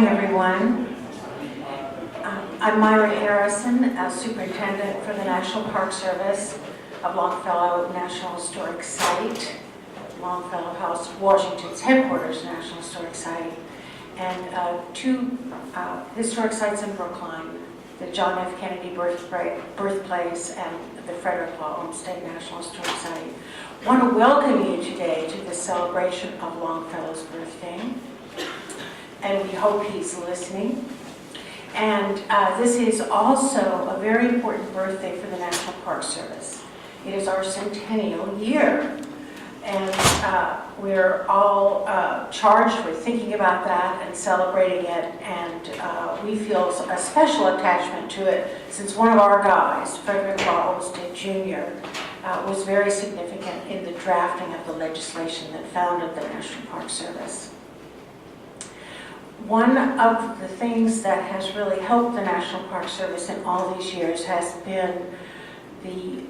morning, everyone. I'm Myra Harrison, Superintendent for the National Park Service of Longfellow National Historic Site, Longfellow House, Washington's headquarters National Historic Site, and two historic sites in Brookline, the John F. Kennedy birthplace and the Frederick Law Olmsted National Historic Site. I want to welcome you today to the celebration of Longfellow's birthday, and we hope he's listening. And this is also a very important birthday for the National Park Service. It is our centennial year, and we're all charged with thinking about that and celebrating it, and we feel a special attachment to it since one of our guys, Frederick Law Olmsted Jr., was very significant in the drafting of the legislation that founded the National Park Service. One of the things that has really helped the National Park Service in all these years has been the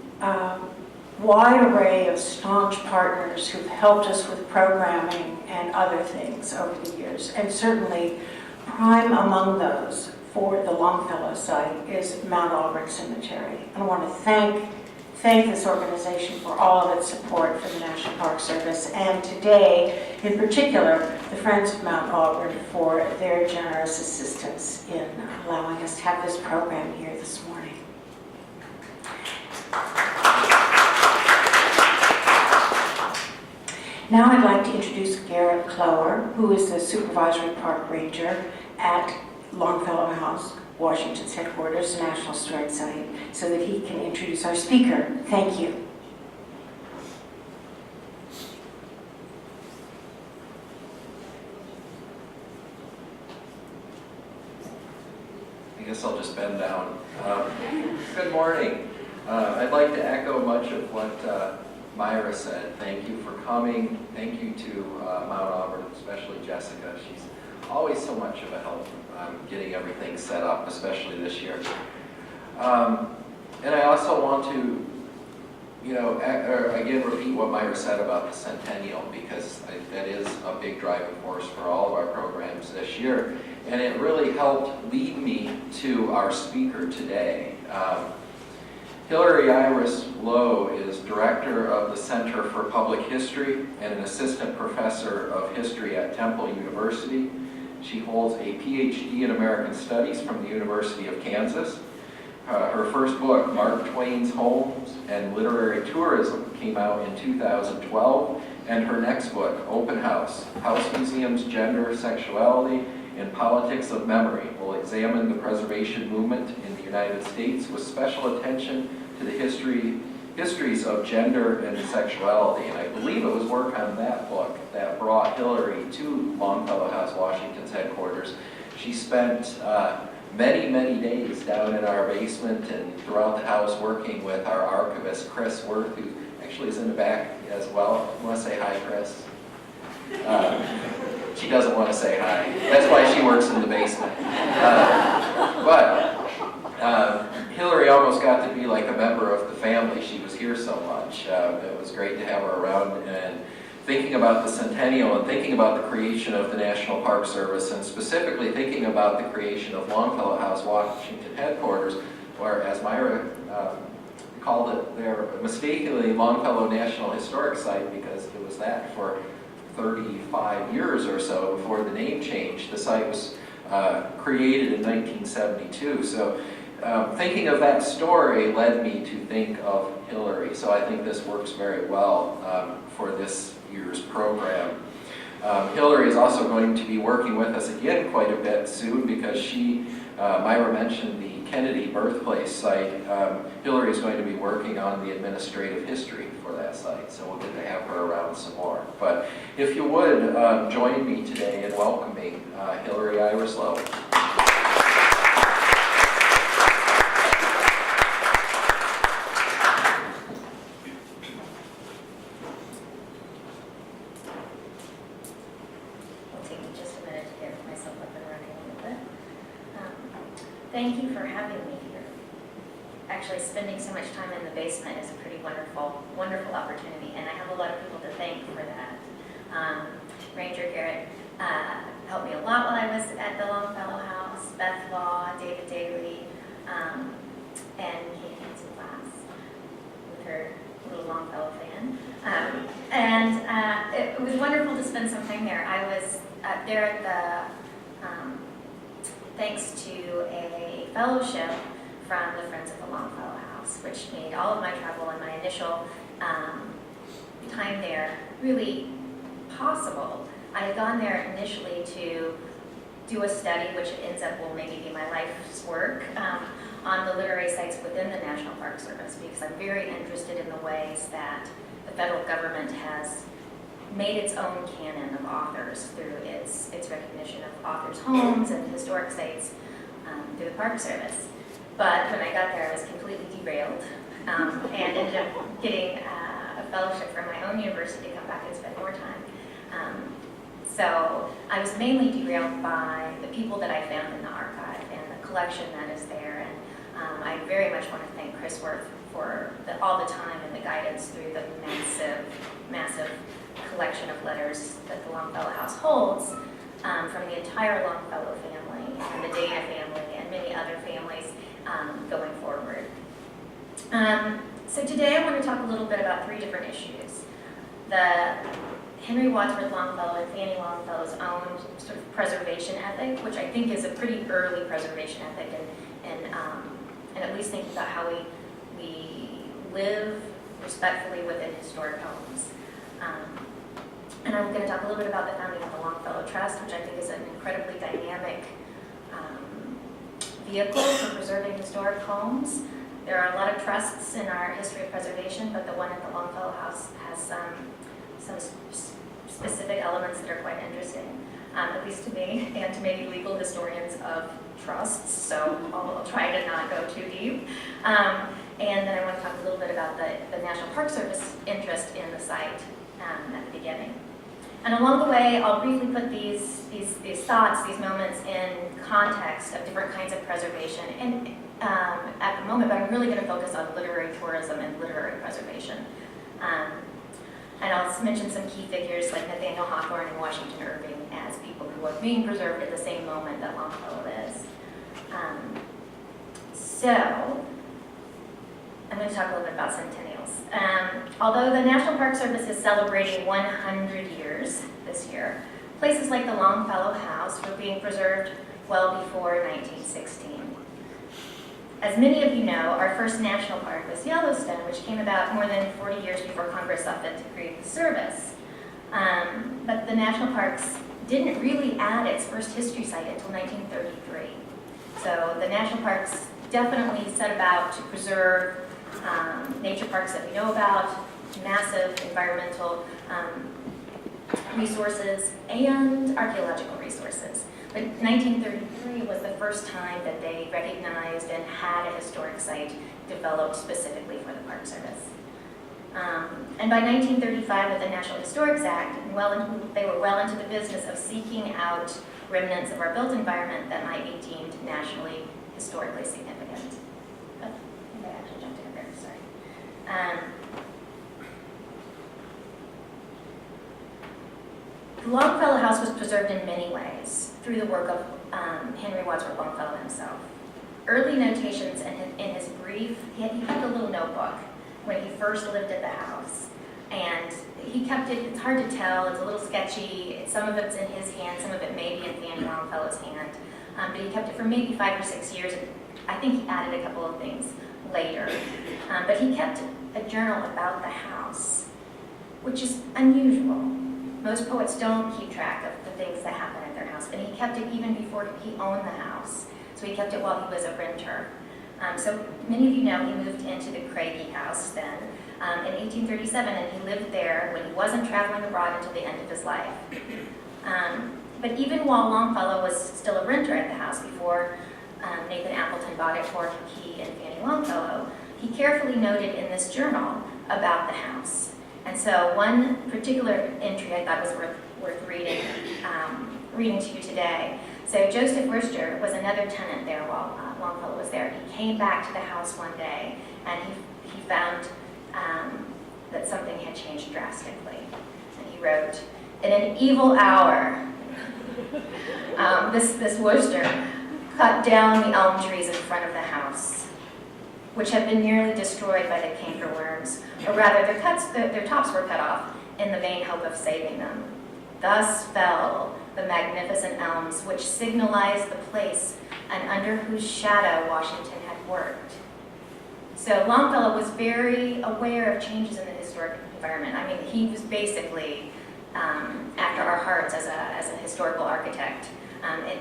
wide array of staunch partners who've helped us with programming and other things over the years. And certainly, prime among those for the Longfellow site is Mount Auburn Cemetery. And I want to thank this organization for all of its support for the National Park Service, and today, in particular, the Friends of Mount Auburn for their generous assistance in allowing us to have this program here this morning. Now I'd like to introduce Garrett Clower, who is the Supervisory Park Ranger at Longfellow House, Washington's headquarters, National Historic Site, so that he can introduce our speaker. Thank you. I guess I'll just bend down. Good morning. I'd like to echo much of what Myra said. Thank you for coming. Thank you to Mount Auburn, especially Jessica. She's always so much of a help getting everything set up, especially this year. And I also want to, again repeat what Myra said about the centennial, because that is a big driving force for all of our programs this year. And it really helped lead me to our speaker today. Hilary Lowe is director of the Center for Public History and an assistant professor of history at Temple University. She holds a PhD in American Studies from the University of Kansas. Her first book, Mark Twain's Homes and Literary Tourism, came out in 2012, and her next book, Open House, House Museums, Gender, Sexuality, and Politics of Memory, will examine the preservation movement in the United States with special attention to the histories of gender and sexuality. And I believe it was work on that book that brought Hilary to Longfellow House, Washington's headquarters. She spent many, many days down in our basement and throughout the house working with our archivist, Chris Worth, who actually is in the back as well. You want to say hi, Chris? She doesn't want to say hi. That's why she works in the basement. But Hilary almost got to be like a member of the family. She was here so much. It was great to have her around, and thinking about the centennial and thinking about the creation of the National Park Service, and specifically thinking about the creation of Longfellow House, Washington headquarters, or as Myra called it there mistakenly, Longfellow National Historic Site, because it was that for 35 years or so before the name changed. The site was created in 1972. So thinking of that story led me to think of Hilary. So I think this works very well for this year's program. Hilary is also going to be working with us again quite a bit soon, because Myra mentioned the Kennedy birthplace site. Hilary is going to be working on the administrative history for that site, so we'll get to have her around some more. But if you would, join me today in welcoming Hilary Lowe. Thank you for having me here. Actually, spending so much time in the basement is a pretty wonderful opportunity, and I have a lot of people to thank for that. Ranger Garrett helped me a lot while I was at the little Longfellow fan. It was wonderful to spend some time there. I was there at the, thanks to a fellowship from the Friends of the Longfellow House, which made all of my travel and my initial time there really possible. I had gone there initially to do a study, which ends up will maybe be my life's work, on the literary sites within the National Park Service, because I'm very interested in the ways that the federal government has made its own canon of authors through its recognition of authors' homes and historic sites through the Park Service. But when I got there, I was completely derailed and ended up getting a fellowship from my own university to come back and spend more time. So I was mainly derailed by the people that I found in the archive and the collection that is there. And I very much want to thank Chris Worth for all the time and the guidance through the massive collection of letters that the Longfellow House holds from the entire Longfellow family and the Dana family and many other families going forward. So today I want to talk a little bit about 3 different issues. The Henry Wadsworth Longfellow and Fanny Longfellow's own sort of preservation ethic, which I think is a pretty early preservation ethic, and at least thinking about how we live respectfully within historic homes. And I'm going to talk a little bit about the founding of the Longfellow Trust, which I think is an incredibly dynamic vehicle for preserving historic homes. There are a lot of trusts in our history of preservation, but the one at the Longfellow House has some specific elements that are quite interesting, at least to me and to maybe legal historians of trusts, so I'll try to not go too deep. And then I want to talk a little bit about the National Park Service interest in the site at the beginning. And along the way, I'll briefly put these thoughts, these moments in context of different kinds of preservation and at the moment, but I'm really going to focus on literary tourism and literary preservation. And I'll mention some key figures like Nathaniel Hawthorne and Washington Irving as people who are being preserved at the same moment that Longfellow is. So, I'm going to talk a little bit about centennials. Although the National Park Service is celebrating 100 years this year, places like the Longfellow House were being preserved well before 1916. As many of you know, our first national park was Yellowstone, which came about more than 40 years before Congress saw fit to create the service. But the national parks didn't really add its first history site until 1933. So the national parks definitely set about to preserve nature parks that we know about, massive environmental resources, and archaeological resources. But 1933 was the first time that they recognized and had a historic site developed specifically for the Park Service. And by 1935, with the National Historics Act, they were well into the business of seeking out remnants of our built environment that might be deemed nationally historically significant. Oh, I actually jumped in there, sorry. The Longfellow House was preserved in many ways through the work of Henry Wadsworth Longfellow himself. Early notations in his brief, he kept a little notebook when he first lived at the house. And he kept it, it's hard to tell, it's a little sketchy, some of it's in his hand, some of it may be in Fanny Longfellow's hand. But he kept it for maybe 5 or 6 years. I think he added a couple of things later. But he kept a journal about the house, which is unusual. Most poets don't keep track of the things that happen at their house, and he kept it even before he owned the house. So he kept it while he was a renter. So many of you know he moved into the Craigie house then in 1837, and he lived there when he wasn't traveling abroad until the end of his life. But even while Longfellow was still a renter at the house before Nathan Appleton bought it for he and Fanny Longfellow, he carefully noted in this journal about the house. And so one particular entry I thought was worth reading to you today. So Joseph Worcester was another tenant there while Longfellow was there. He came back to the house one day and he found that something had changed drastically. And he wrote, "In an evil hour, this Worcester cut down the elm trees in front of the house, which had been nearly destroyed by the cankerworms, or rather their tops were cut off in the vain hope of saving them. Thus fell the magnificent elms which signalized the place and under whose shadow Washington had worked. So Longfellow was very aware of changes in the historic environment. I mean, he was basically after our hearts as a historical architect,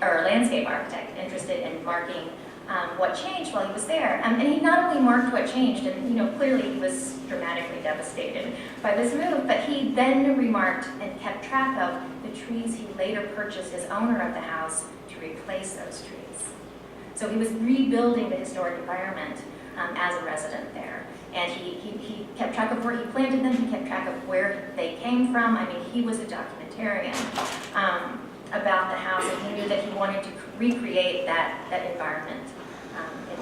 or landscape architect, interested in marking what changed while he was there. And he not only marked what changed, and clearly he was dramatically devastated by this move, but he then remarked and kept track of the trees he later purchased as owner of the house to replace those trees. So he was rebuilding the historic environment as a resident there. And he kept track of where he planted them, he kept track of where they came from. I mean, he was a documentarian about the house, and he knew that he wanted to recreate that environment,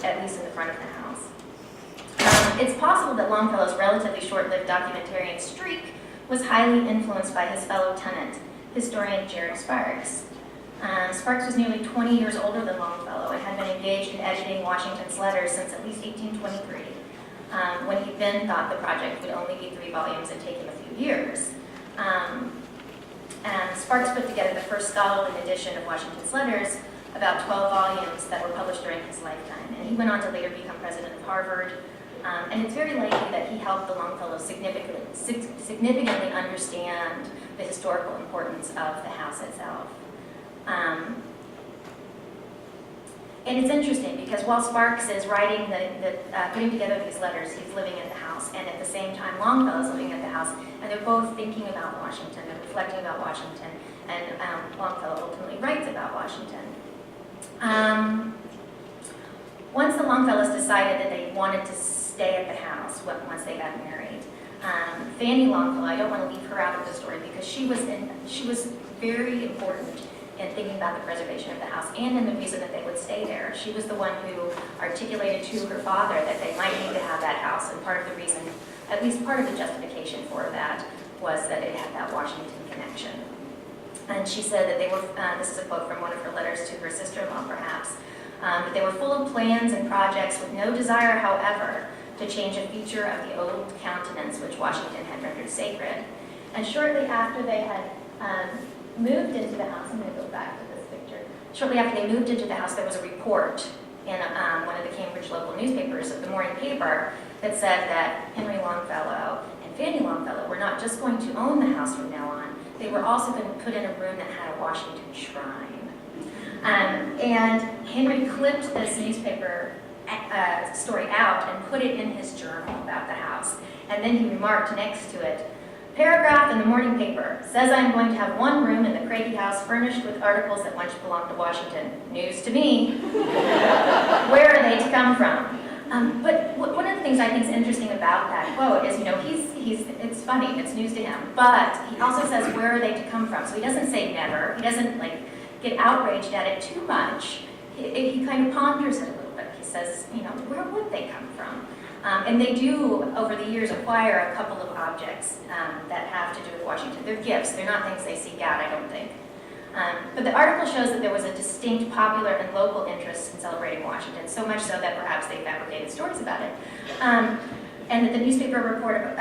at least in the front of the house. It's possible that Longfellow's relatively short-lived documentarian streak was highly influenced by his fellow tenant, historian Jerry Sparks. Sparks was nearly 20 years older than Longfellow and had been engaged in editing Washington's letters since at least 1823, when he then thought the project would only be 3 volumes and take him a few years. And Sparks put together the first scholarly edition of Washington's letters, about 12 volumes that were published during his lifetime. And he went on to later become president of Harvard. And it's very likely that he helped the Longfellow significantly understand the historical importance of the house itself. And it's interesting because while Sparks is writing putting together these letters, he's living at the house, and at the same time Longfellow's living at the house, and they're both thinking about Washington and reflecting about Washington, and Longfellow ultimately writes about Washington. Once the Longfellows decided that they wanted to stay at the house once they got married, Fanny Longfellow, I don't want to leave her out of the story because she was very important in thinking about the preservation of the house and in the reason that they would stay there. She was the one who articulated to her father that they might need to have that house, and part of the reason, at least part of the justification for that, was that it had that Washington connection. And she said that they were, this is a quote from one of her letters to her sister-in-law perhaps, that they were full of plans and projects with no desire, however, to change a feature of the old countenance which Washington had rendered sacred. And shortly after they had moved into the house, I'm going to go back to this picture. Shortly after they moved into the house, there was a report in one of the Cambridge local newspapers, of the morning paper, that said that Henry Longfellow and Fanny Longfellow were not just going to own the house from now on, they were also going to put in a room that had a Washington shrine. And Henry clipped this newspaper story out and put it in his journal about the house. And then he remarked next to it, "Paragraph in the morning paper says I'm going to have one room in the Craigie house furnished with articles that once belonged to Washington. News to me. Where are they to come from?" But one of the things I think is interesting about that quote is, it's funny, it's news to him, but he also says, where are they to come from? So he doesn't say never, he doesn't get outraged at it too much. He kind of ponders it a little bit. He says, where would they come from? And they do, over the years, acquire a couple of objects that have to do with Washington. They're gifts. They're not things they seek out, I don't think. But the article shows that there was a distinct popular and local interest in celebrating Washington, so much so that perhaps they fabricated stories about it. And that the newspaper reported,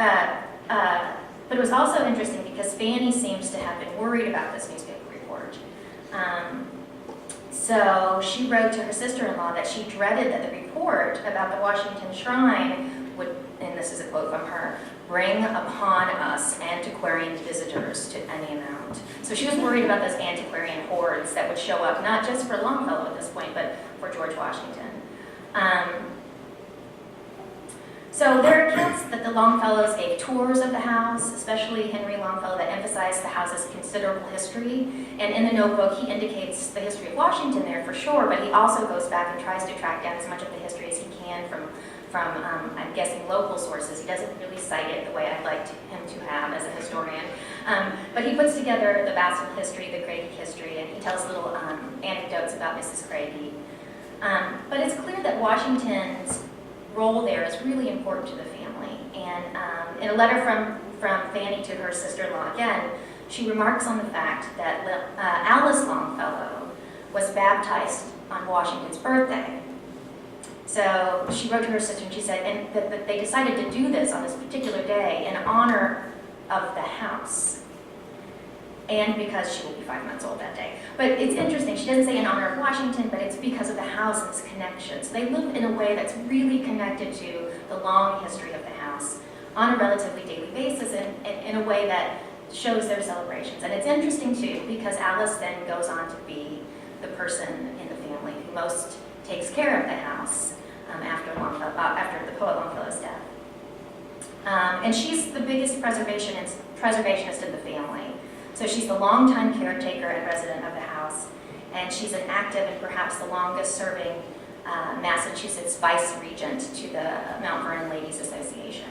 but it was also interesting because Fanny seems to have been worried about this newspaper report. So she wrote to her sister-in-law that she dreaded that the report about the Washington Shrine would, and this is a quote from her, "bring upon us antiquarian visitors to any amount." So she was worried about those antiquarian hordes that would show up, not just for Longfellow at this point, but for George Washington. So there are accounts that the Longfellows gave tours of the house, especially Henry Longfellow, that emphasized the house's considerable history. And in the notebook, he indicates the history of Washington there for sure, but he also goes back and tries to track down as much of the history as he can from I'm guessing, local sources. He doesn't really cite it the way I'd like him to have as a historian. But he puts together the Vassal history, the Craigie history, and he tells little anecdotes about Mrs. Craigie. But it's clear that Washington's role there is really important to the family. And in a letter from Fanny to her sister-in-law again, she remarks on the fact that Alice Longfellow was baptized on Washington's birthday. So she wrote to her sister and she said, and that they decided to do this on this particular day in honor of the house. And because she will be 5 months old that day. But it's interesting, she doesn't say in honor of Washington, but it's because of the house and its connection. So they live in a way that's really connected to the long history of the house on a relatively daily basis and in a way that shows their celebrations. And it's interesting too, because Alice then goes on to be the person in the family who most takes care of the house after the poet Longfellow's death. And she's the biggest preservationist in the family. So she's the longtime caretaker and resident of the house, and she's an active and perhaps the longest serving Massachusetts vice regent to the Mount Vernon Ladies Association.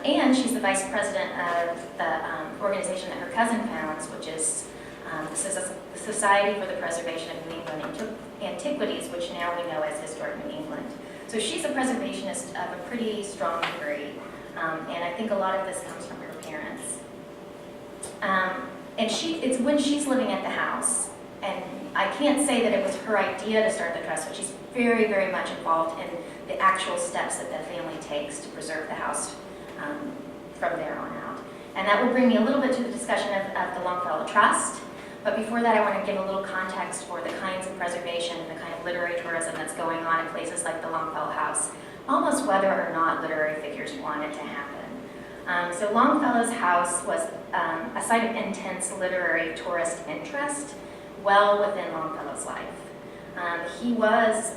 And she's the vice president of the organization that her cousin founds, which is the Society for the Preservation of New England Antiquities, which now we know as Historic New England. So she's a preservationist of a pretty strong degree, and I think a lot of this comes from her parents. And it's when she's living at the house, and I can't say that it was her idea to start the trust, but she's very, very much involved in the actual steps that the family takes to preserve the house from there on out. And that will bring me a little bit to the discussion of the Longfellow Trust. But before that, I want to give a little context for the kinds of preservation and the kind of literary tourism that's going on in places like the Longfellow House, almost whether or not literary figures want it to happen. So Longfellow's house was a site of intense literary tourist interest well within Longfellow's life. He was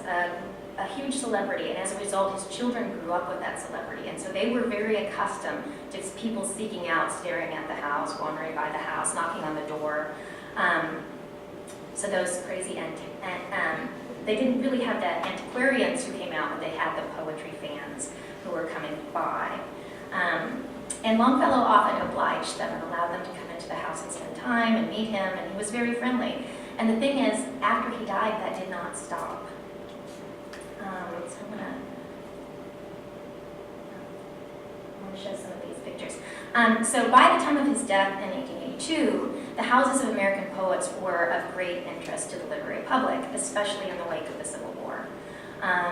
a huge celebrity, and as a result, his children grew up with that celebrity. And so they were very accustomed to people seeking out, staring at the house, wandering by the house, knocking on the door. So those crazy, they didn't really have the antiquarians who came out, but they had the poetry fans who were coming by. And Longfellow often obliged them and allowed them to come into the house and spend time and meet him, and he was very friendly. And the thing is, after he died, that did not stop. So I'm gonna show some of these pictures. So by the time of his death in 1882, the houses of American poets were of great interest to the literary public, especially in the wake of the Civil War.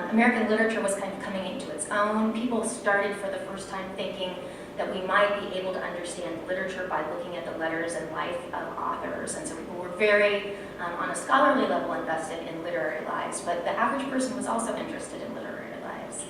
American literature was kind of coming into its own. People started for the first time thinking that we might be able to understand literature by looking at the letters and life of authors. And so people were very, on a scholarly level, invested in literary lives, but the average person was also interested in literary lives.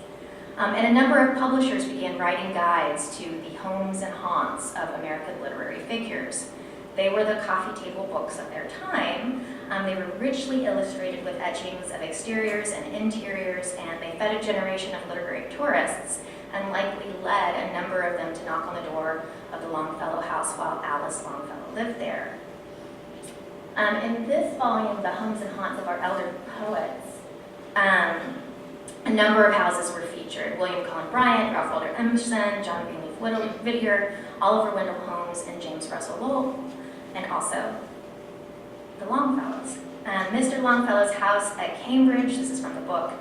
And a number of publishers began writing guides to the homes and haunts of American literary figures. They were the coffee table books of their time. They were richly illustrated with etchings of exteriors and interiors, and they fed a generation of literary tourists and likely led a number of them to knock on the door of the Longfellow house while Alice Longfellow lived there. In this volume, The Homes and Haunts of Our Elder Poets, a number of houses were featured. William Cullen Bryant, Ralph Waldo Emerson, John Greenleaf Whittier, Oliver Wendell Holmes, and James Russell Lowell, and also the Longfellows. Mr. Longfellow's house at Cambridge, this is from the book,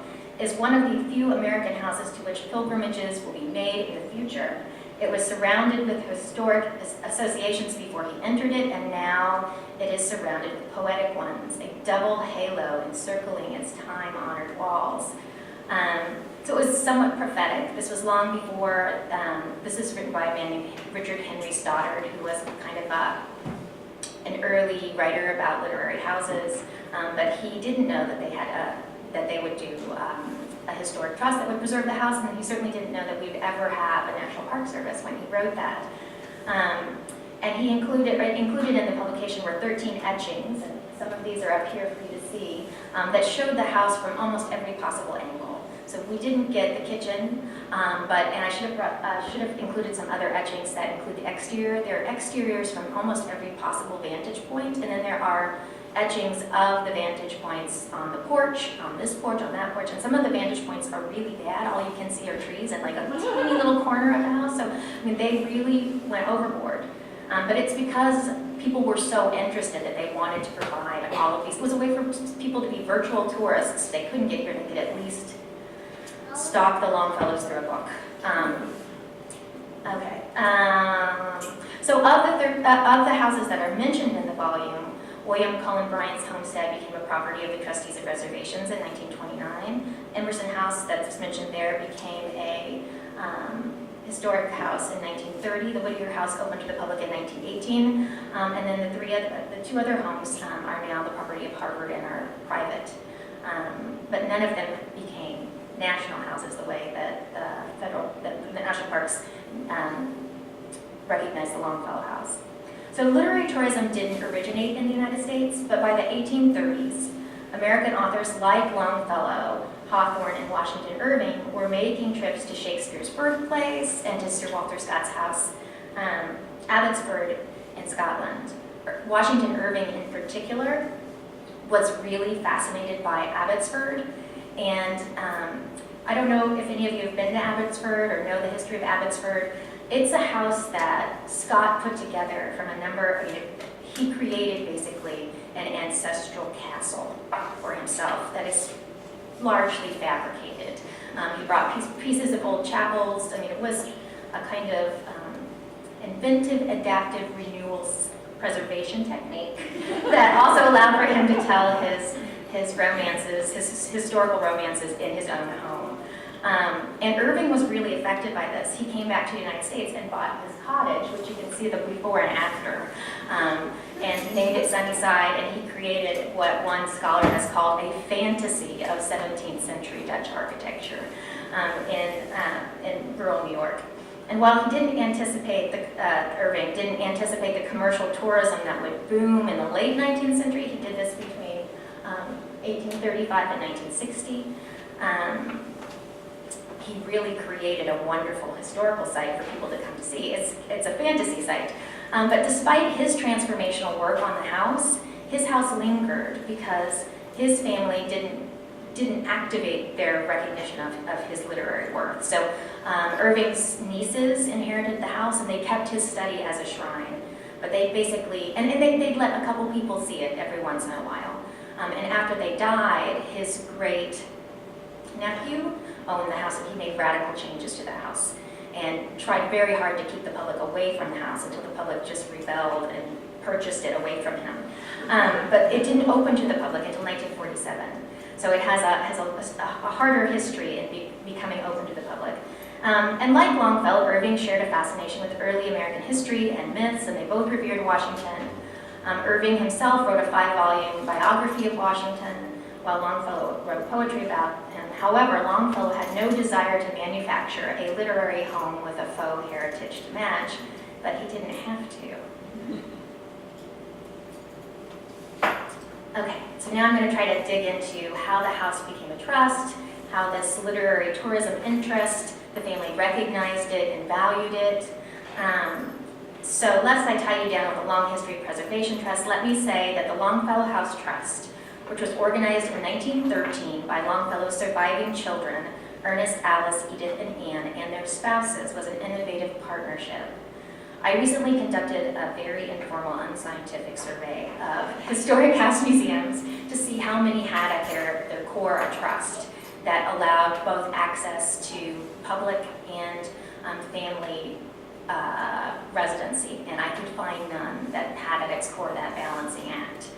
is one of the few American houses to which pilgrimages will be made in the future. It was surrounded with historic associations before he entered it, and now it is surrounded with poetic ones, a double halo encircling its time-honored walls. So it was somewhat prophetic. This was long before, this is written by a man named Richard Henry Stoddard, who was kind of an early writer about literary houses, but he didn't know that they would do a historic trust that would preserve the house, and he certainly didn't know that we would ever have a National Park Service when he wrote that. And he included in the publication were 13 etchings, and some of these are up here for you to see, that showed the house from almost every possible angle. So we didn't get the kitchen, and I should have included some other etchings that include the exterior. There are exteriors from almost every possible vantage point, and then there are etchings of the vantage points on the porch, on this porch, on that porch, and some of the vantage points are really bad. All you can see are trees and like a teeny little corner of the house. So, I mean, they really went overboard. But it's because people were so interested that they wanted to provide all of these. It was a way for people to be virtual tourists. They couldn't get here, they could at least stalk the Longfellows through a book. So of the houses that are mentioned in the volume, William Cullen Bryant's homestead became a property of the trustees of reservations in 1929. Emerson House that's mentioned there became a historic house in 1930. The Whittier House opened to the public in 1918. And then the two other homes are now the property of Harvard and are private. But none of them became national houses the way that the national parks recognize the Longfellow House. So literary tourism didn't originate in the United States, but by the 1830s, American authors like Longfellow, Hawthorne, and Washington Irving were making trips to Shakespeare's birthplace and to Sir Walter Scott's house, Abbotsford in Scotland. Washington Irving in particular was really fascinated by Abbotsford, and I don't know if any of you have been to Abbotsford or know the history of Abbotsford. It's a house that Scott put together from a number, he created basically an ancestral castle for himself that is largely fabricated. He brought pieces of old chapels. It was a kind of inventive, adaptive renewals preservation technique that also allowed for him to tell his romances, his historical romances in his own home. And Irving was really affected by this. He came back to the United States and bought his cottage, which you can see the before and after, and named it Sunnyside, and he created what one scholar has called a fantasy of 17th century Dutch architecture in rural New York. And while he didn't anticipate, Irving didn't anticipate the commercial tourism that would boom in the late 19th century, he did this between 1835 and 1960. He really created a wonderful historical site for people to come to see. It's a fantasy site. But despite his transformational work on the house, his house lingered because his family didn't activate their recognition of his literary worth. So Irving's nieces inherited the house, and they kept his study as a shrine. But they basically, and they'd let a couple people see it every once in a while. And after they died, his great nephew owned the house, and he made radical changes to the house and tried very hard to keep the public away from the house until the public just rebelled and purchased it away from him. But it didn't open to the public until 1947. So it has a harder history in becoming open to the public. And like Longfellow, Irving shared a fascination with early American history and myths, and they both revered Washington. Irving himself wrote a 5-volume biography of Washington, while Longfellow wrote poetry about him. However, Longfellow had no desire to manufacture a literary home with a faux heritage to match, but he didn't have to. Okay, so now I'm going to try to dig into how the house became a trust, how this literary tourism interest, the family recognized it and valued it. So lest I tie you down with a long history of preservation trust, let me say that the Longfellow House Trust, which was organized in 1913 by Longfellow's surviving children, Ernest, Alice, Edith, and Anne, and their spouses, was an innovative partnership. I recently conducted a very informal, unscientific survey of historic house museums to see how many had at their core a trust that allowed both access to public and family residency, and I could find none that had at its core that balancing act.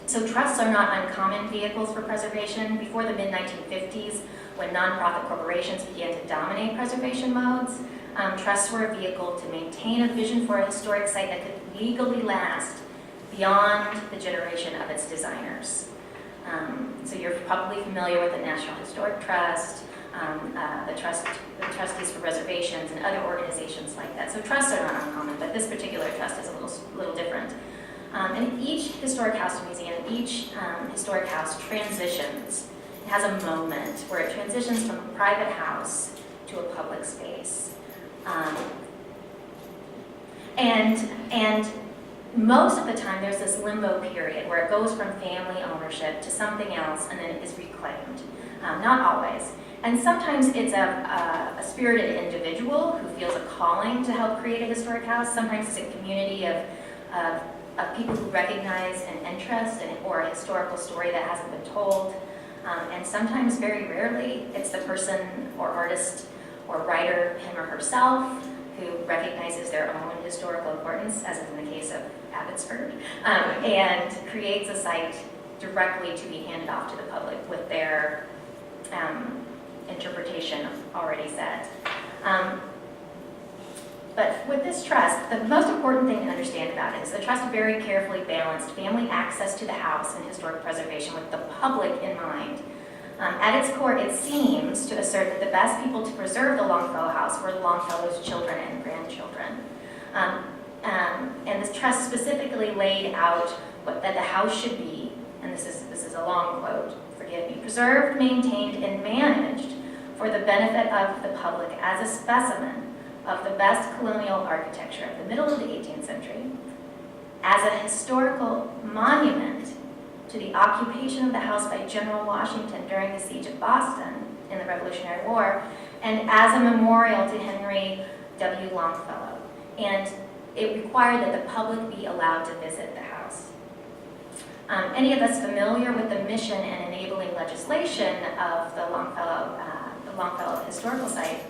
So trusts are not uncommon vehicles for preservation. Before the mid-1950s, when nonprofit corporations began to dominate preservation modes, trusts were a vehicle to maintain a vision for a historic site that could legally last beyond the generation of its designers. So you're probably familiar with the National Historic Trust, the Trustees for Reservations, and other organizations like that. So trusts are not uncommon, but this particular trust is a little different. And each historic house museum, each historic house transitions. It has a moment where it transitions from a private house to a public space. And most of the time there's this limbo period where it goes from family ownership to something else and then it is reclaimed. Not always. And sometimes it's a spirited individual who feels a calling to help create a historic house. Sometimes it's a community of people who recognize an interest or a historical story that hasn't been told. And sometimes, very rarely, it's the person or artist or writer, him or herself, who recognizes their own historical importance, as in the case of Abbotsford, and creates a site directly to be handed off to the public with their interpretation already said. But with this trust, the most important thing to understand about it is the trust very carefully balanced family access to the house and historic preservation with the public in mind. At its core, it seems to assert that the best people to preserve the Longfellow house were Longfellow's children and grandchildren. And this trust specifically laid out that the house should be, and this is a long quote, forgive me, preserved, maintained, and managed for the benefit of the public as a specimen of the best colonial architecture of the middle of the 18th century, as a historical monument to the occupation of the house by General Washington during the siege of Boston in the Revolutionary War, and as a memorial to Henry W. Longfellow. And it required that the public be allowed to visit the house. Any of us familiar with the mission and enabling legislation of the Longfellow Historical Site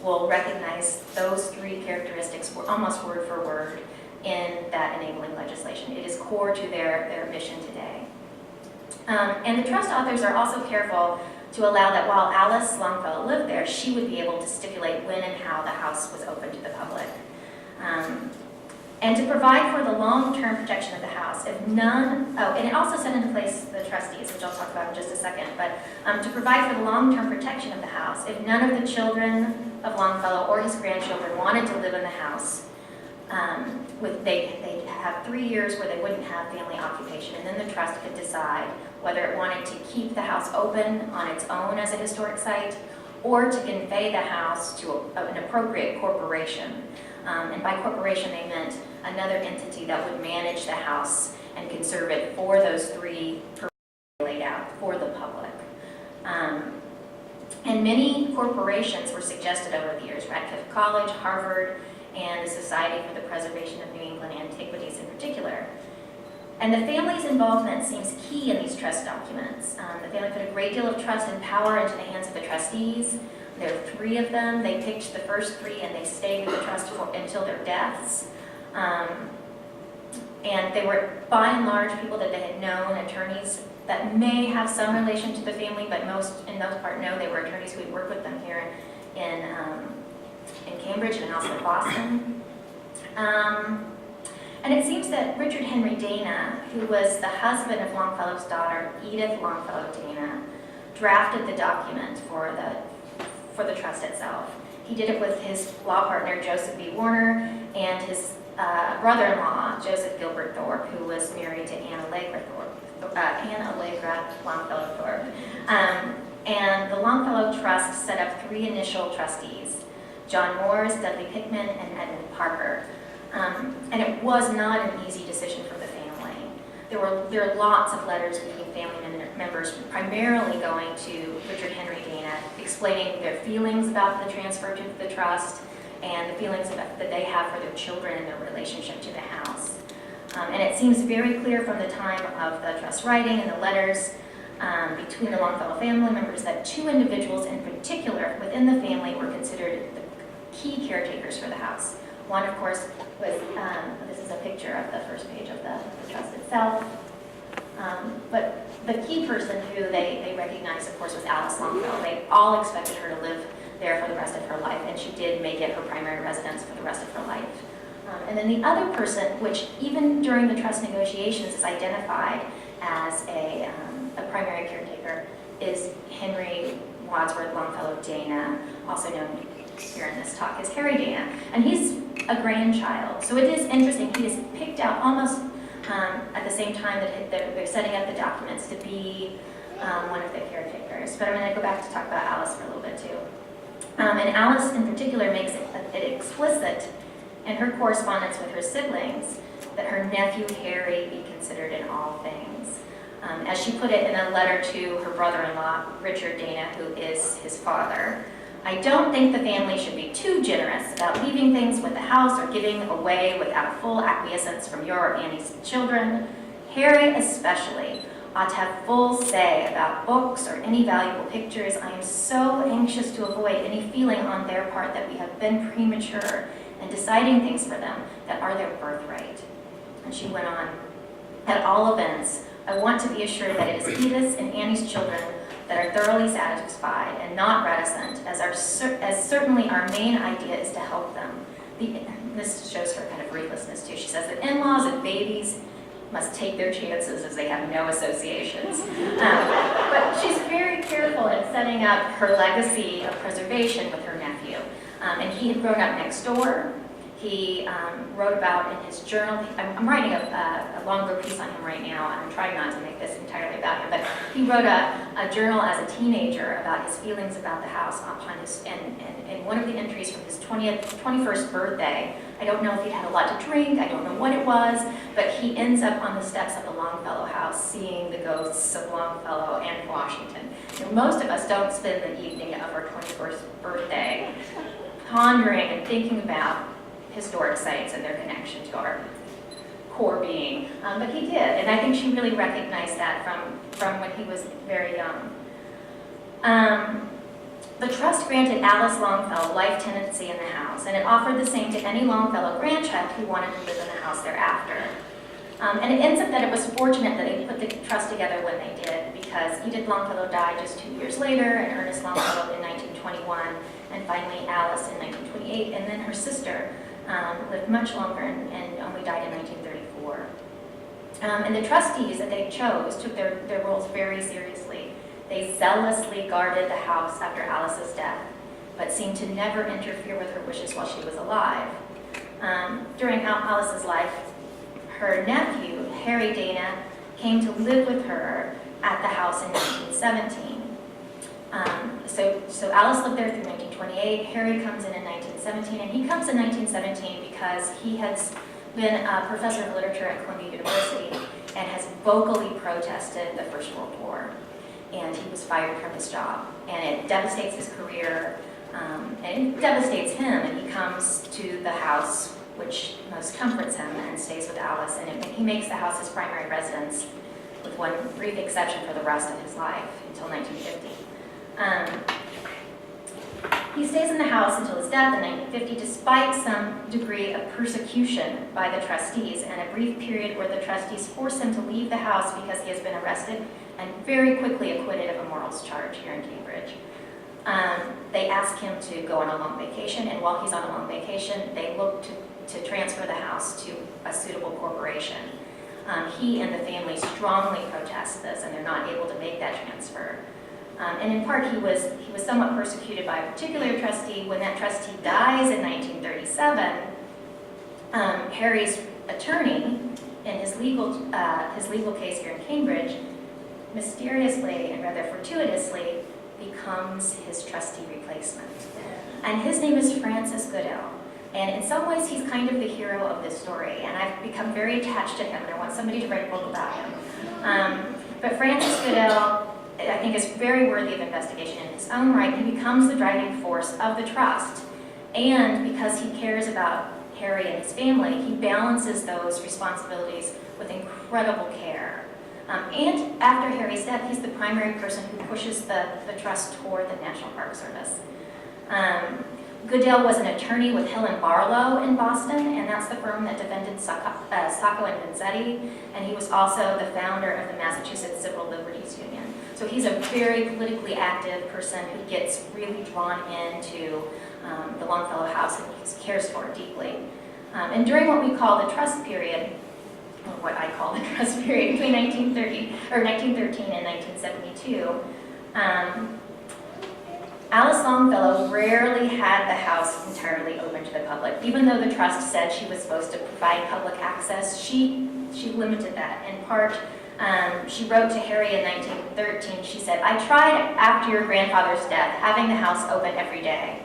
will recognize those three characteristics were almost word for word in that enabling legislation. It is core to their mission today. And the trust authors are also careful to allow that while Alice Longfellow lived there, she would be able to stipulate when and how the house was open to the public. And to provide for the long-term protection of the house, and it also set into place the trustees, which I'll talk about in just a second, but to provide for the long-term protection of the house, if none of the children of Longfellow or his grandchildren wanted to live in the house, they'd have 3 years where they wouldn't have family occupation, and then the trust could decide whether it wanted to keep the house open on its own as a historic site, or to convey the house to an appropriate corporation. And by corporation, they meant another entity that would manage the house and conserve it for those three purposes laid out for the public. And many corporations were suggested over the years, Radcliffe College, Harvard, and the Society for the Preservation of New England Antiquities in particular. And the family's involvement seems key in these trust documents. The family put a great deal of trust and power into the hands of the trustees. There are 3 of them. They picked the first 3 and they stayed with the trust until their deaths. And they were, by and large, people that they had known, attorneys that may have some relation to the family, but in most part, no, they were attorneys who had worked with them here in Cambridge and also Boston. And it seems that Richard Henry Dana, who was the husband of Longfellow's daughter, Edith Longfellow Dana, drafted the document for the trust itself. He did it with his law partner, Joseph B. Warner, and his brother-in-law, Joseph Gilbert Thorpe, who was married to Anne Allegra Longfellow Thorpe. And the Longfellow Trust set up 3 initial trustees, John Moores, Dudley Pickman, and Edmund Parker. And it was not an easy decision for the family. There are lots of letters between family members, primarily going to Richard Henry Dana, explaining their feelings about the transfer to the trust and the feelings that they have for their children and their relationship to the house. And it seems very clear from the time of the trust writing and the letters between the Longfellow family members that 2 individuals in particular within the family were considered the key caretakers for the house. One, of course, was, this is a picture of the first page of the trust itself. But the key person who they recognized, of course, was Alice Longfellow. They all expected her to live there for the rest of her life, and she did make it her primary residence for the rest of her life. And then the other person, which even during the trust negotiations is identified as a primary caretaker, is Henry Wadsworth Longfellow Dana, also known here in this talk as Harry Dana. And he's a grandchild. So it is interesting, he is picked out almost at the same time that they're setting up the documents to be one of the caretakers. But I'm going to go back to talk about Alice for a little bit too. And Alice in particular makes it explicit in her correspondence with her siblings that her nephew Harry be considered in all things. As she put it in a letter to her brother-in-law, Richard Dana, who is his father, I don't think the family should be too generous about leaving things with the house or giving away without full acquiescence from your or Annie's children. Harry especially ought to have full say about books or any valuable pictures. I am so anxious to avoid any feeling on their part that we have been premature in deciding things for them that are their birthright. And she went on, at all events, I want to be assured that it is Edith's and Annie's children that are thoroughly satisfied and not reticent, as certainly our main idea is to help them. This shows her kind of ruthlessness too. She says that in-laws and babies must take their chances as they have no associations. But she's very careful in setting up her legacy of preservation with her nephew. And he had grown up next door. He wrote about in his journal, I'm writing a longer piece on him right now, and I'm trying not to make this entirely about him, but he wrote a journal as a teenager about his feelings about the house upon his, and one of the entries from his 21st birthday, I don't know if he'd had a lot to drink, I don't know what it was, but he ends up on the steps of the Longfellow house seeing the ghosts of Longfellow and Washington. You know, most of us don't spend the evening of our 21st birthday pondering and thinking about historic sites and their connection to our core being, but he did, and I think she really recognized that from when he was very young. The trust granted Alice Longfellow life tenancy in the house, and it offered the same to any Longfellow grandchild who wanted to live in the house thereafter. And it ends up that it was fortunate that they put the trust together when they did, because Edith Longfellow died just 2 years later, and Ernest Longfellow in 1921, and finally Alice in 1928, and then her sister lived much longer and only died in 1934. And the trustees that they chose took their roles very seriously. They zealously guarded the house after Alice's death, but seemed to never interfere with her wishes while she was alive. During Alice's life, her nephew, Harry Dana, came to live with her at the house in 1917. So Alice lived there through 1928. Harry comes in 1917, and he comes in 1917 because he has been a professor of literature at Columbia University and has vocally protested the First World War. And he was fired from his job, and it devastates his career, and it devastates him, and he comes to the house, which most comforts him, and stays with Alice, and he makes the house his primary residence, with one brief exception for the rest of his life, until 1950. He stays in the house until his death in 1950, despite some degree of persecution by the trustees, and a brief period where the trustees force him to leave the house because he has been arrested and very quickly acquitted of a morals charge here in Cambridge. They ask him to go on a long vacation, and while he's on a long vacation, they look to transfer the house to a suitable corporation. He and the family strongly protest this, and they're not able to make that transfer. And in part, he was somewhat persecuted by a particular trustee. When that trustee dies in 1937, Harry's attorney, in his legal case here in Cambridge, mysteriously and rather fortuitously becomes his trustee replacement. And his name is Francis Goodell. And in some ways, he's kind of the hero of this story. And I've become very attached to him, and I want somebody to write a book about him. But Francis Goodell, I think, is very worthy of investigation in his own right. He becomes the driving force of the trust. And because he cares about Harry and his family, he balances those responsibilities with incredible care. And after Harry's death, he's the primary person who pushes the trust toward the National Park Service. Goodell was an attorney with Hill and Barlow in Boston, and that's the firm that defended Sacco and Vanzetti, and he was also the founder of the Massachusetts Civil Liberties Union. So he's a very politically active person who gets really drawn into the Longfellow house and he cares for it deeply. And during what we call the trust period, or what I call the trust period between 1913 and 1972, Alice Longfellow rarely had the house entirely open to the public. Even though the trust said she was supposed to provide public access, she limited that. In part, she wrote to Harry in 1913, she said, "I tried after your grandfather's death having the house open every day."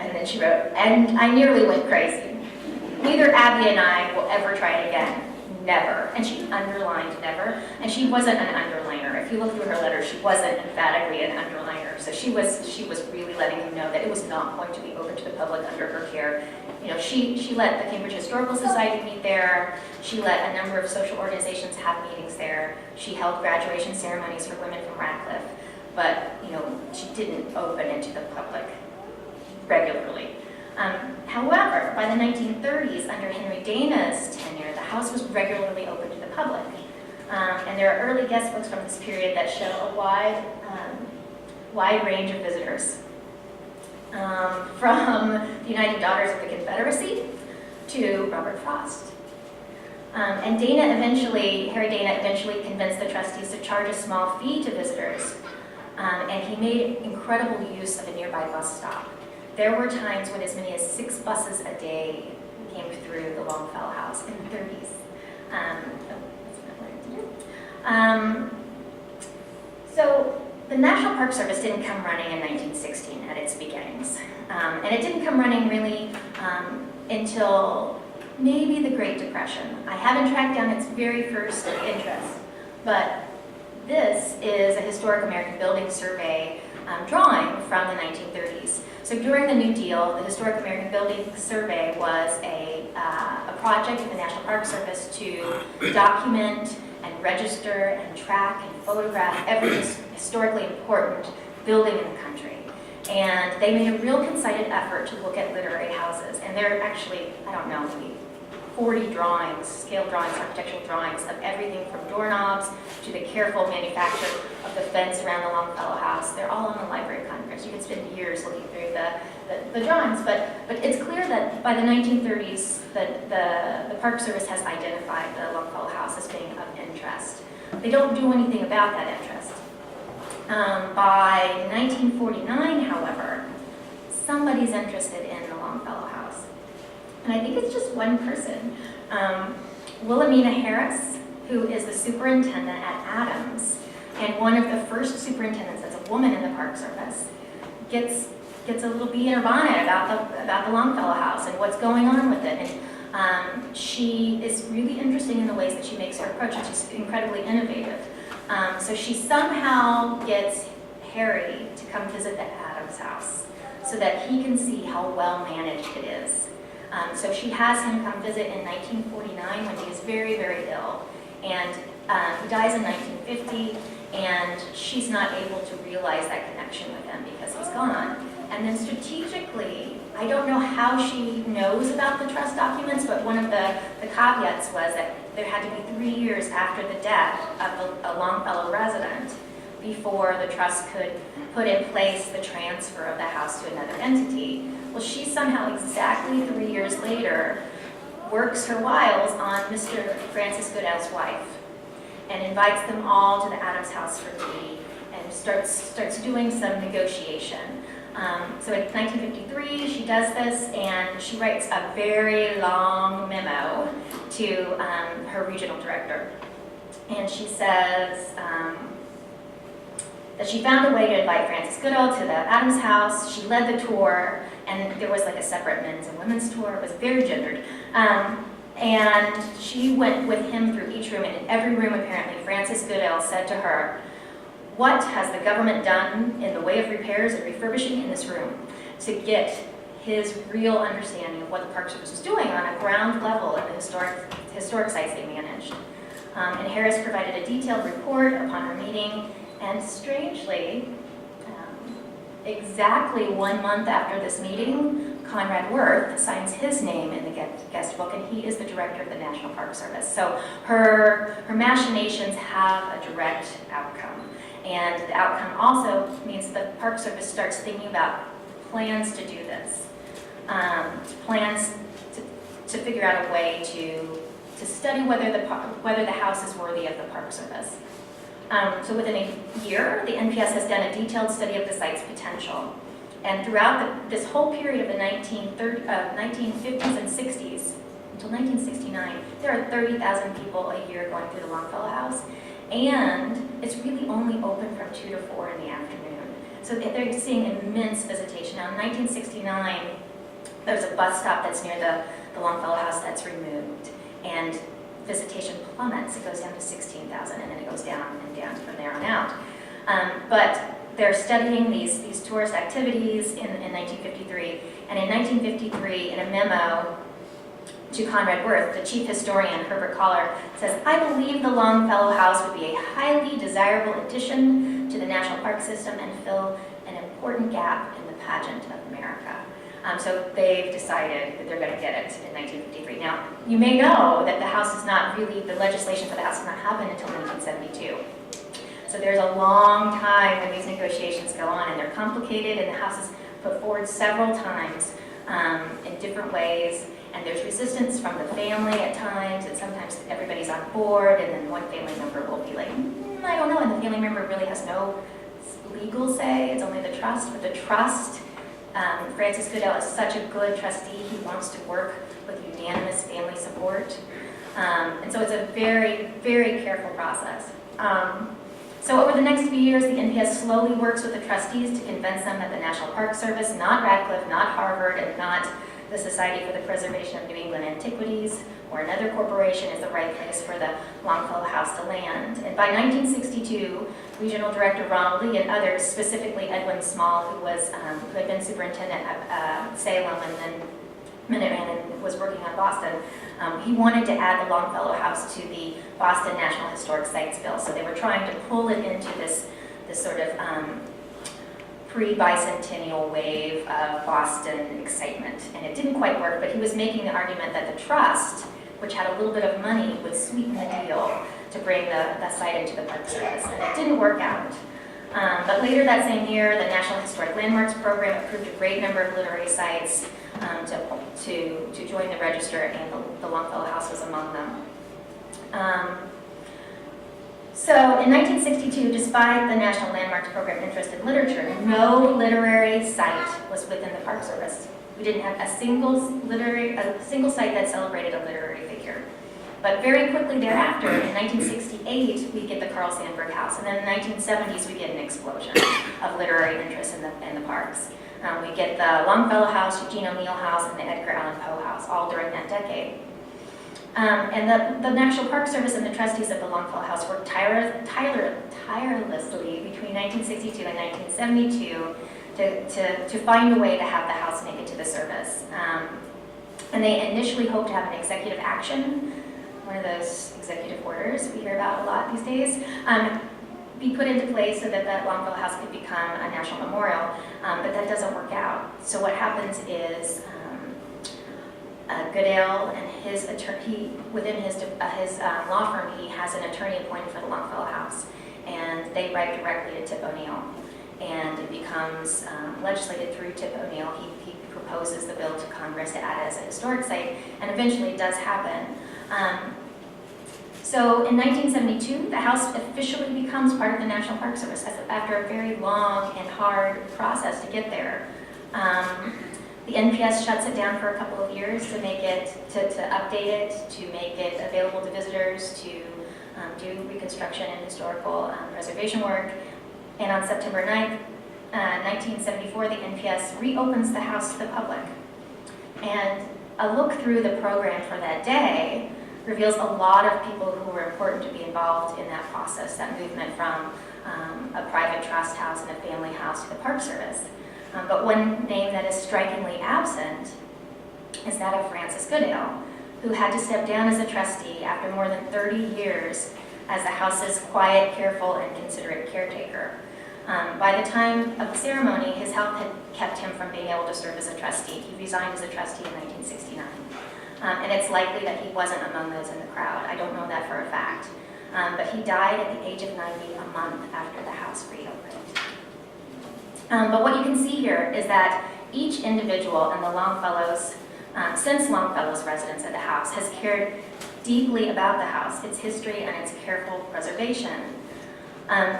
And then she wrote, "And I nearly went crazy. Neither Abby and I will ever try it again. Never." And she underlined never. And she wasn't an underliner. If you look through her letters, she wasn't emphatically an underliner. So she was really letting him know that it was not going to be open to the public under her care. You know, she let the Cambridge Historical Society meet there. She let a number of social organizations have meetings there. She held graduation ceremonies for women from Radcliffe. But, you know, she didn't open it to the public regularly. However, by the 1930s, under Henry Dana's tenure, the house was regularly open to the public. And there are early guest books from this period that show a wide range of visitors. From the United Daughters of the Confederacy to Robert Frost. And Harry Dana eventually convinced the trustees to charge a small fee to visitors. And he made incredible use of a nearby bus stop. There were times when as many as 6 buses a day came through the Longfellow House in the 30s. So the National Park Service didn't come running in 1916 at its beginnings. And it didn't come running really until maybe the Great Depression. I haven't tracked down its very first interest, but this is a Historic American Building Survey drawing from the 1930s. So during the New Deal, the Historic American Building Survey was a project of the National Park Service to document and register and track and photograph every historically important building in the country. And they made a real concerted effort to look at literary houses. And there are actually, I don't know, maybe 40 drawings, scale drawings, architectural drawings of everything from doorknobs to the careful manufacture of the fence around the Longfellow House. They're all in the Library of Congress. You can spend years looking through the drawings, but it's clear that by the 1930s, the Park Service has identified the Longfellow House as being of interest. They don't do anything about that interest. By 1949, however, somebody's interested in the Longfellow House. And I think it's just one person. Wilhelmina Harris, who is the superintendent at Adams, and one of the first superintendents as a woman in the Park Service, gets a little bee in her bonnet about the Longfellow House and what's going on with it. And she is really interesting in the ways that she makes her approach, which is incredibly innovative. So she somehow gets Harry to come visit the Adams house so that he can see how well managed it is. So she has him come visit in 1949 when he is very, very ill. And he dies in 1950, and she's not able to realize that connection with him because he's gone. And then strategically, I don't know how she knows about the trust documents, but one of the caveats was that there had to be 3 years after the death of a Longfellow resident before the trust could put in place the transfer of the house to another entity. Well, she somehow exactly 3 years later works her wiles on Mr. Francis Goodell's wife and invites them all to the Adams house for tea and starts doing some negotiation. So in 1953, she does this, and she writes a very long memo to her regional director. And she says that she found a way to invite Francis Goodell to the Adams house. She led the tour, and there was like a separate men's and women's tour. It was very gendered. And she went with him through each room, and in every room, apparently, Francis Goodell said to her, "What has the government done in the way of repairs and refurbishing in this room?" to get his real understanding of what the Park Service was doing on a ground level of the historic sites they managed. And Harris provided a detailed report upon her meeting, and strangely, exactly 1 month after this meeting, Conrad Worth signs his name in the guest book, and he is the director of the National Park Service. So her machinations have a direct outcome. And the outcome also means the Park Service starts thinking about plans to do this. Plans to figure out a way to study whether the house is worthy of the Park Service. So within a year, the NPS has done a detailed study of the site's potential. And throughout this whole period of the 1950s and 60s, until 1969, there are 30,000 people a year going through the Longfellow House. And it's really only open from 2 to 4 in the afternoon. So they're seeing immense visitation. Now in 1969, there's a bus stop that's near the Longfellow House that's removed. And visitation plummets. It goes down to 16,000, and then it goes down and down from there on out. But they're studying these tourist activities in 1953. And in 1953, in a memo to Conrad Worth, the chief historian, Herbert Collar, says, "I believe the Longfellow House would be a highly desirable addition to the national park system and fill an important gap in the pageant of America." So they've decided that they're going to get it in 1953. Now, you may know that the House is not really, the legislation for the House did not happen until 1972. So there's a long time when these negotiations go on, and they're complicated, and the House has put forward several times in different ways, and there's resistance from the family at times, and sometimes everybody's on board, and then one family member will be like, I don't know, and the family member really has no legal say, it's only the trust, but the trust, Francis Goodell is such a good trustee, he wants to work with unanimous family support, and so it's a very, very careful process. So over the next few years, the NPS slowly works with the trustees to convince them that the National Park Service, not Radcliffe, not Harvard, and not the Society for the Preservation of New England Antiquities, or another corporation is the right place for the Longfellow House to land. And by 1962, Regional Director Ronald Lee and others, specifically Edwin Small, who had been superintendent at Salem and then Minuteman and was working on Boston, he wanted to add the Longfellow House to the Boston National Historic Sites Bill. So they were trying to pull it into this sort of pre-bicentennial wave of Boston excitement. And it didn't quite work, but he was making the argument that the trust, which had a little bit of money, would sweeten the deal to bring the site into the Park Service. And it didn't work out. But later that same year, the National Historic Landmarks Program approved a great number of literary sites to join the register, and the Longfellow House was among them. So in 1962, despite the National Landmarks Program interest in literature, no literary site was within the Park Service. We didn't have a single site that celebrated a literary figure. But very quickly thereafter, in 1968, we get the Carl Sandburg House, and then in the 1970s, we get an explosion of literary interest in the parks. We get the Longfellow House, Eugene O'Neill House, and the Edgar Allan Poe House, all during that decade. And the National Park Service and the trustees of the Longfellow House worked tirelessly between 1962 and 1972 to find a way to have the house make it to the service. And they initially hoped to have an executive action, one of those executive orders we hear about a lot these days, be put into place so that the Longfellow House could become a national memorial, but that doesn't work out. So what happens is Goodell and his attorney, within his law firm, he has an attorney appointed for the Longfellow House, and they write directly to Tip O'Neill, and it becomes legislated through Tip O'Neill. He proposes the bill to Congress to add it as a historic site, and eventually it does happen. So in 1972, the house officially becomes part of the National Park Service after a very long and hard process to get there. The NPS shuts it down for a couple of years to make it, to update it, to make it available to visitors, to do reconstruction and historical preservation work. And on September 9th, 1974, the NPS reopens the house to the public. And a look through the program for that day reveals a lot of people who were important to be involved in that process, that movement from a private trust house and a family house to the Park Service. But one name that is strikingly absent is that of Francis Goodell, who had to step down as a trustee after more than 30 years as the house's quiet, careful, and considerate caretaker. By the time of the ceremony, his health had kept him from being able to serve as a trustee. He resigned as a trustee in 1969. And it's likely that he wasn't among those in the crowd. I don't know that for a fact. But he died at the age of 90, a month after the house reopened. But what you can see here is that each individual in the Longfellows, since Longfellow's residence at the house, has cared deeply about the house, its history, and its careful preservation.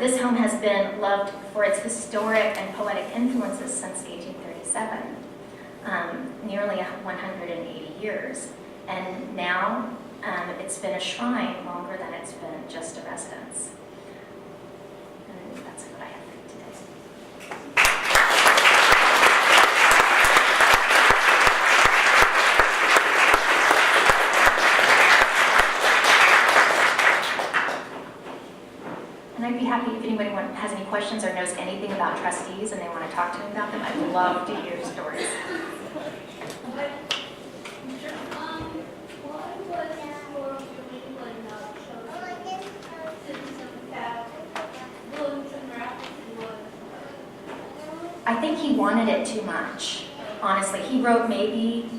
This home has been loved for its historic and poetic influences since 1837, nearly 180 years. And now it's been a shrine longer than it's been just a residence. And that's what I have for you today. And I'd be happy if anyone has any questions or knows anything about trustees and they want to talk to me about them. I'd love to hear stories. I think he wanted it too much, honestly, he wrote maybe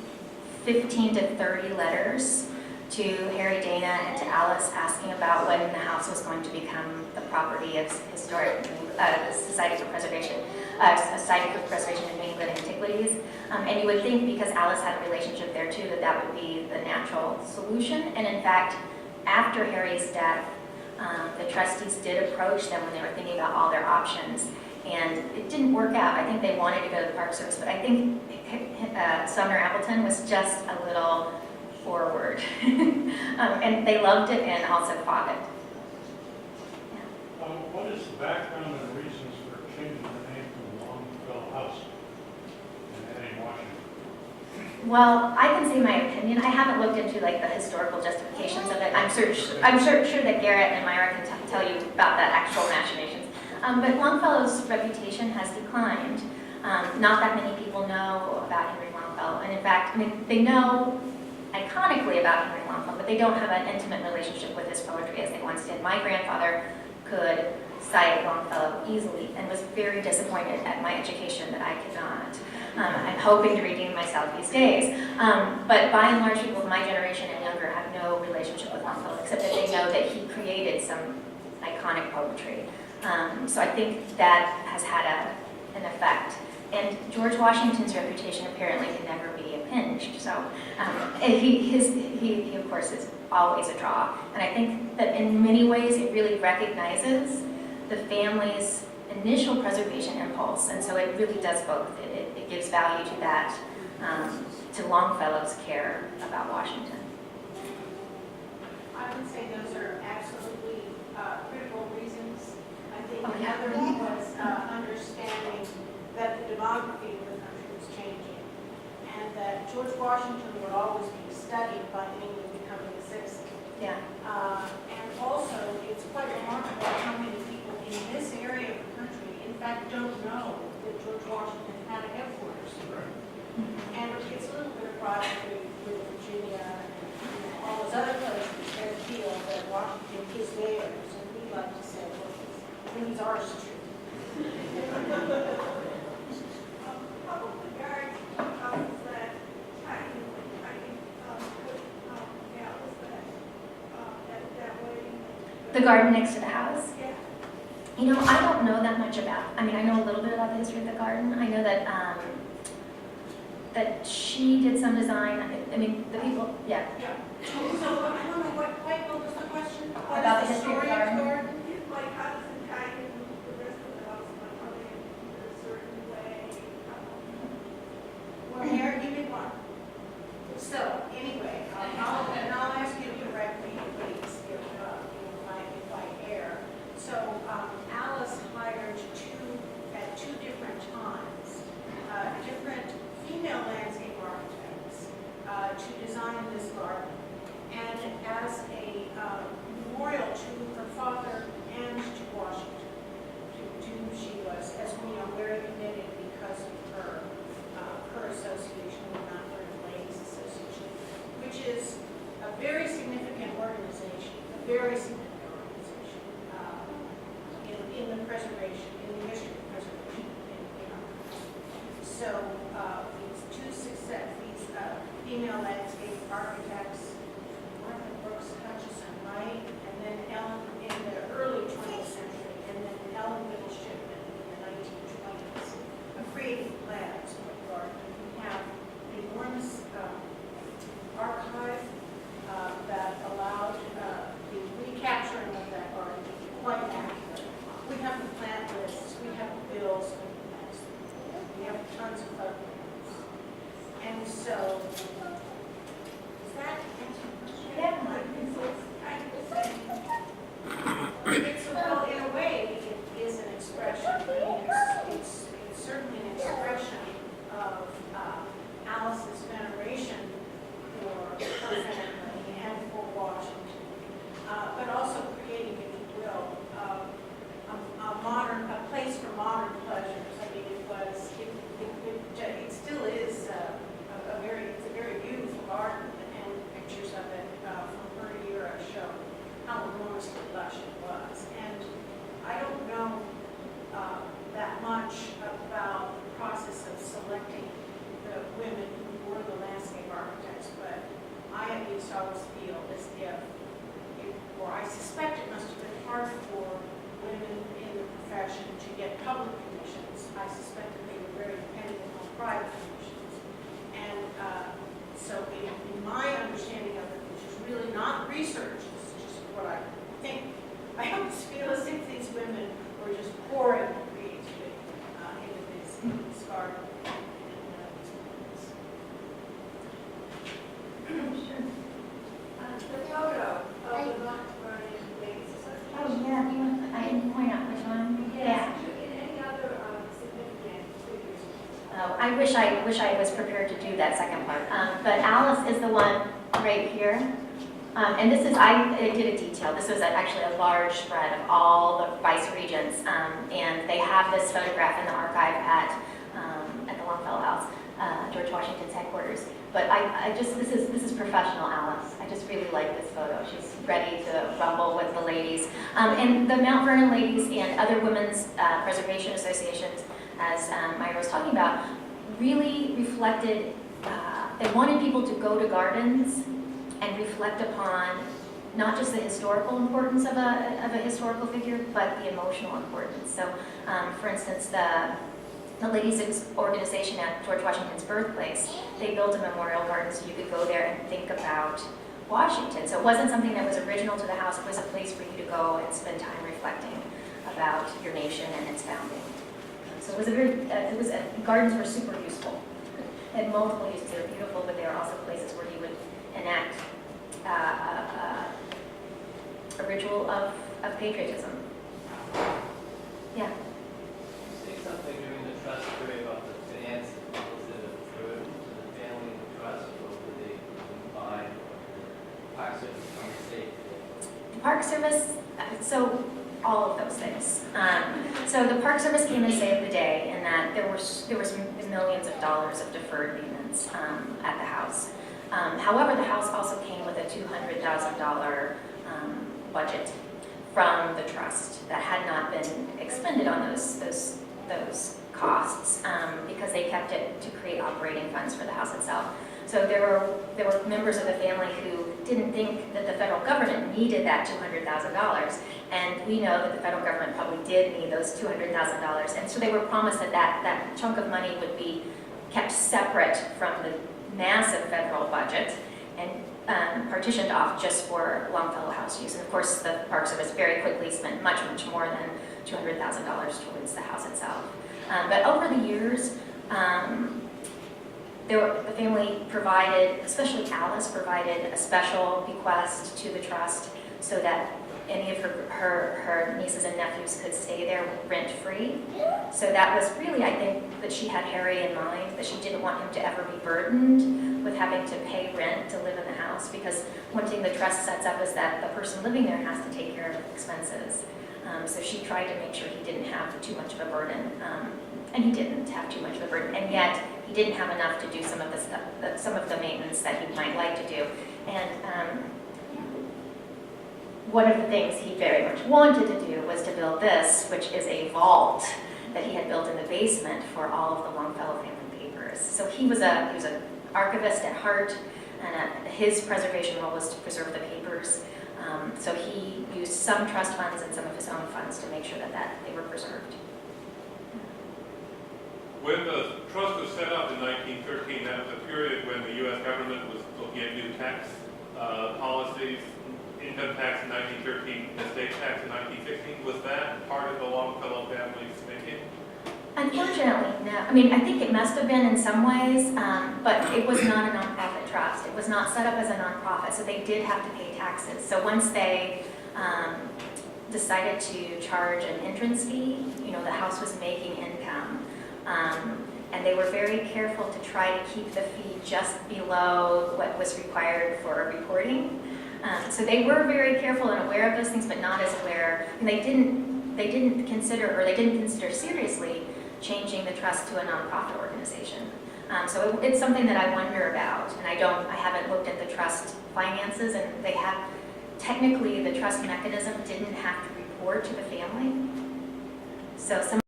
15 to 30 letters to Harry, Dana, and to Alice asking about when the house was going to become the property of the Society for Preservation, Society for Preservation of New England Antiquities. And you would think, because Alice had a relationship there too, that that would be the natural solution. And in fact, after Harry's death, the trustees did approach them when they were thinking about all their options. And it didn't work out. I think they wanted to go to the Park Service, but I think Sumner Appleton was just a little forward. And they loved it and also fought it. Yeah. What is the background and reasons for changing the name from Longfellow House and adding Washington? Well, I can say my opinion. I haven't looked into like the historical justifications of it. I'm sure that Garrett and Myra can tell you about the actual machinations. But Longfellow's reputation has declined. Not that many people know about Henry Longfellow, and in fact, I mean, they know iconically about Henry Longfellow, but they don't have an intimate relationship with his poetry as they once did. My grandfather could cite Longfellow easily and was very disappointed at my education that I could not. I'm hoping to redeem myself these days. But by and large, people of my generation and younger have no relationship with Longfellow, except that they know that he created some iconic poetry. So I think that has had an effect. And George Washington's reputation apparently can never be impinged. So he of course, is always a draw. And I think that in many ways it really recognizes the family's initial preservation impulse. And so it really does both. It gives value to that, to Longfellow's care about Washington. I would say those are absolutely critical reasons. I think Oh, yeah. another one was understanding that the demography of the country was changing, and that George Washington would always be studied by anyone becoming a citizen. Yeah. And also, it's quite remarkable how many people in this area of the country, in fact, don't know that George Washington had a headquarters. And it's a little bit of pride with Virginia and all those other places that feel that Washington is theirs, and we like to say, well, he's ours too. Probably guards houses that tiny that way. The garden next to the house. Yeah. You know, I don't know that much about, I mean, I know a little bit about the history of the garden. I know that that she did some design. I mean, the people, yeah. Yeah. So I don't know what was the question? What About is the history of the story garden? Like how does it tie in with the rest of the house? Like are they in a certain way? Well, Mary, give me one. So, anyway, I'll ask you to correct me, please, if I err. So, Alice hired at two different times, different female landscape architects to design this garden. And as a memorial to her father and to Washington, to whom she was, as we know, very committed because of her association with Mattel Ladies Association, which is a very significant organization, in the preservation, in the history of preservation in our country. So these female landscape architects, Martha Brooks Hutchison, right? And then Ellen in the early 20th century, and then Ellen Whittle Shipman in the 1920s, creating plans for the garden. We have an enormous archive that allowed the recapture hard for women in the profession to get public commissions. I suspect that they were very dependent on private commissions. And so in my understanding of it, which is really not research, it's just what I think, I almost feel as if these women were just pouring creativity into this garden. The photo of the Montgomery Ladies Oh, Association. yeah, I didn't point out which one. Yes. Any other significant figures? Oh, I wish I was prepared to do that second part. But Alice is the one right here. And this is, I did a detail. This was actually a large spread of all the vice regents. And they have this photograph in the archive at the Longfellow House, George Washington's headquarters. But this is professional Alice. I just really like this photo. She's ready to rumble with the ladies. And the Mount Vernon ladies and other women's preservation associations, as Myra was talking about, really reflected, they wanted people to go to gardens and reflect upon not just the historical importance of a historical figure, but the emotional importance. So, for instance, the ladies' organization at George Washington's birthplace, they built a memorial garden so you could go there and think about Washington. So it wasn't something that was original to the house, it was a place for you to go and spend time reflecting about your nation and its founding. So it was gardens were super useful. They had multiple uses. They were beautiful, but they were also places where you would enact a ritual of patriotism. Yeah. Say something during the trust period about the finances. Was it a burden to the family and the trust, or were they buy Park Service from the state? The Park Service, so all of those things. So the Park Service came and saved the day in that there was millions of dollars of deferred payments at the house. However, the house also came with a $200,000 budget from the trust that had not been expended on those costs because they kept it to create operating funds for the house itself. So there were members of the family who didn't think that the federal government needed that $200,000, and we know that the federal government probably did need those $200,000, and so they were promised that chunk of money would be kept separate from the massive federal budget and partitioned off just for Longfellow House use. And of course, the Park Service very quickly spent much more than $200,000 towards the house itself. But over the years, the family provided, especially Alice, provided a special bequest to the trust so that any of her nieces and nephews could stay there rent-free. So that was really, I think, that she had Harry in mind, that she didn't want him to ever be burdened with having to pay rent to live in the house, because one thing the trust sets up is that the person living there has to take care of expenses. So she tried to make sure he didn't have too much of a burden, and he didn't have too much of a burden, and yet he didn't have enough to do some of the stuff, some of the maintenance that he might like to do. And one of the things he very much wanted to do was to build this, which is a vault that he had built in the basement for all of the Longfellow family papers. So he was an archivist at heart, and his preservation role was to preserve the papers. So he used some trust funds and some of his own funds to make sure that they were preserved. When the trust was set up in 1913, that was a period when the U.S. government was looking at new tax policies, income tax in 1913, estate tax in 1916. Was that part of the Longfellow family's thinking? Unfortunately, no. I mean, I think it must have been in some ways, but it was not a nonprofit trust. It was not set up as a nonprofit, so they did have to pay taxes. So once they decided to charge an entrance fee, the house was making income. And they were very careful to try to keep the fee just below what was required for reporting. So they were very careful and aware of those things, but not as aware. And they didn't consider seriously changing the trust to a nonprofit organization. So it's something that I wonder about, and I haven't looked at the trust finances, and technically the trust mechanism didn't have to report to the family. So some